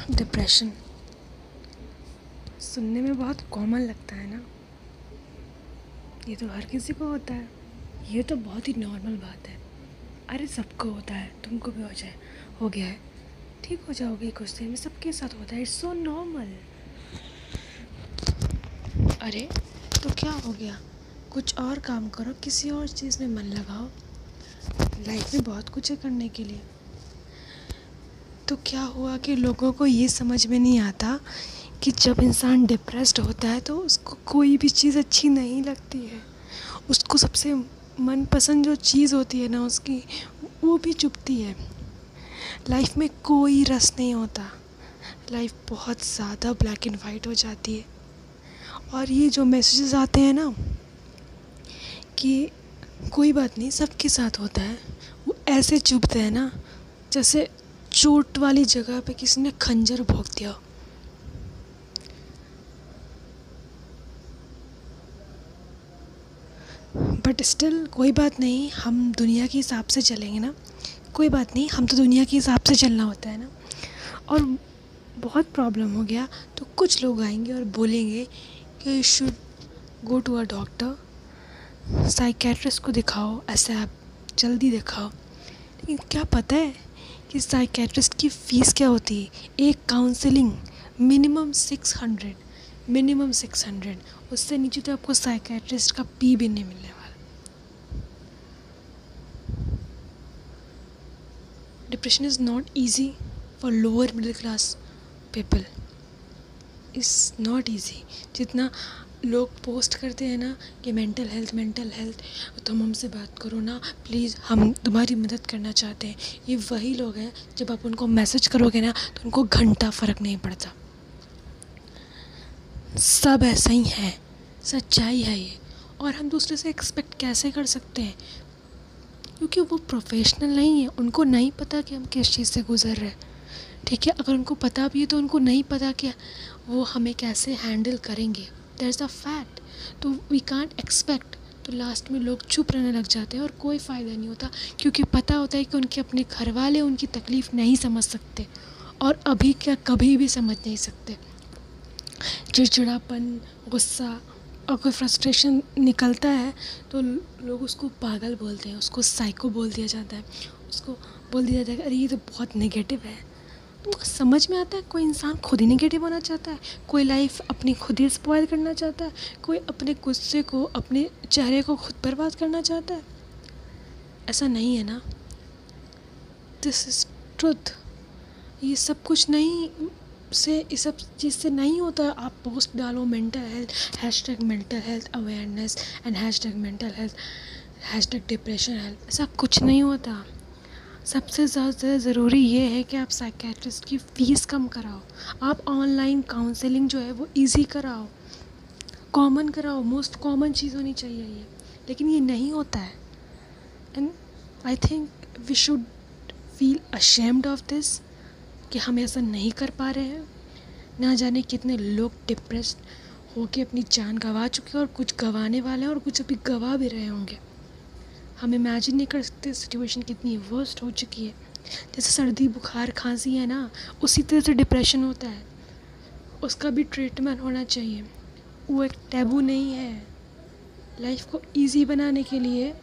Depression सुनने में बहुत कॉमन लगता है ना, ये तो हर किसी को होता है, ये तो बहुत ही नॉर्मल बात है। अरे सबको होता है, तुमको भी हो गया है, ठीक हो जाओगे कुछ दिन में, सबके साथ होता है, इट्स सो नॉर्मल। अरे तो क्या हो गया, कुछ और काम करो, किसी और चीज़ में मन लगाओ, लाइफ में बहुत कुछ है करने के लिए। तो क्या हुआ कि लोगों को ये समझ में नहीं आता कि जब इंसान डिप्रेस्ड होता है तो उसको कोई भी चीज़ अच्छी नहीं लगती है, उसको सबसे मनपसंद जो चीज़ होती है ना उसकी, वो भी चुभती है। लाइफ में कोई रस नहीं होता, लाइफ बहुत ज़्यादा ब्लैक एंड वाइट हो जाती है। और ये जो मैसेजेस आते हैं ना कि कोई बात नहीं, सबके साथ होता है, वो ऐसे चुभते हैं ना जैसे चोट वाली जगह पे किसी ने खंजर भोंक दिया। बट स्टिल कोई बात नहीं, हम दुनिया के हिसाब से चलेंगे ना, कोई बात नहीं, हम तो दुनिया के हिसाब से चलना होता है ना। और बहुत प्रॉब्लम हो गया तो कुछ लोग आएंगे और बोलेंगे कि you should go to a doctor, psychiatrist को दिखाओ, ऐसे आप जल्दी दिखाओ। लेकिन क्या पता है कि साइकेट्रिस्ट की फ़ीस क्या होती है? एक काउंसलिंग मिनिमम 600, उससे नीचे तो आपको साइकेट्रिस्ट का पी भी नहीं मिलने वाला। Depression is not easy for lower middle class people, is not easy. जितना लोग पोस्ट करते हैं ना कि मेंटल हेल्थ, तुम हमसे बात करो ना प्लीज़, हम तुम्हारी मदद करना चाहते हैं, ये वही लोग हैं जब आप उनको मैसेज करोगे ना तो उनको घंटा फ़र्क नहीं पड़ता। सब ऐसा ही है, सच्चाई है ये। और हम दूसरे से एक्सपेक्ट कैसे कर सकते हैं, क्योंकि वो प्रोफेशनल नहीं है, उनको नहीं पता कि हम किस चीज़ से गुज़र रहे हैं। ठीक है, अगर उनको पता भी है तो उनको नहीं पता कि वो हमें कैसे हैंडल करेंगे, दैट्स द फैक्ट। तो वी कांट एक्सपेक्ट, तो लास्ट में लोग चुप रहने लग जाते हैं और कोई फ़ायदा नहीं होता, क्योंकि पता होता है कि उनके अपने घर वाले उनकी तकलीफ़ नहीं समझ सकते, और अभी क्या कभी भी समझ नहीं सकते। चिड़चिड़ापन, गुस्सा और कोई फ्रस्ट्रेशन निकलता है तो लोग उसको पागल बोलते हैं, उसको साइको बोल दिया जाता है, उसको बोल दिया जाता है अरे ये तो बहुत नेगेटिव है। तुमको समझ में आता है कोई इंसान खुद ही नेगेटिव होना चाहता है, कोई लाइफ अपनी खुद ही स्पॉइल करना चाहता है, कोई अपने गुस्से को, अपने चेहरे को खुद बर्बाद करना चाहता है? ऐसा नहीं है ना, दिस इज़ ट्रुथ। ये सब कुछ नहीं से, इस सब चीज़ से नहीं होता। आप पोस्ट डालो mental health, hashtag mental health awareness and hashtag mental health, hashtag depression health, ऐसा कुछ नहीं होता। सबसे ज़्यादा ज़रूरी ये है कि आप साइकेट्रिस्ट की फ़ीस कम कराओ, आप ऑनलाइन काउंसलिंग जो है वो इजी कराओ, कॉमन कराओ, मोस्ट कॉमन चीज़ होनी चाहिए ये, लेकिन ये नहीं होता है। And I think we should feel ashamed of this कि हम ऐसा नहीं कर पा रहे हैं। ना जाने कितने लोग डिप्रेस्ड होके अपनी जान गंवा चुके हैं, और कुछ गंवाने वाले हैं, और कुछ अभी गंवा भी रहे होंगे। हम इमेजिन नहीं कर सकते सिचुएशन कितनी वर्स्ट हो चुकी है। जैसे सर्दी, बुखार, खांसी है ना, उसी तरह से डिप्रेशन होता है, उसका भी ट्रीटमेंट होना चाहिए, वो एक टैबू नहीं है। लाइफ को इजी बनाने के लिए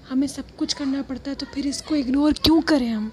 हमें सब कुछ करना पड़ता है, तो फिर इसको इग्नोर क्यों करें हम?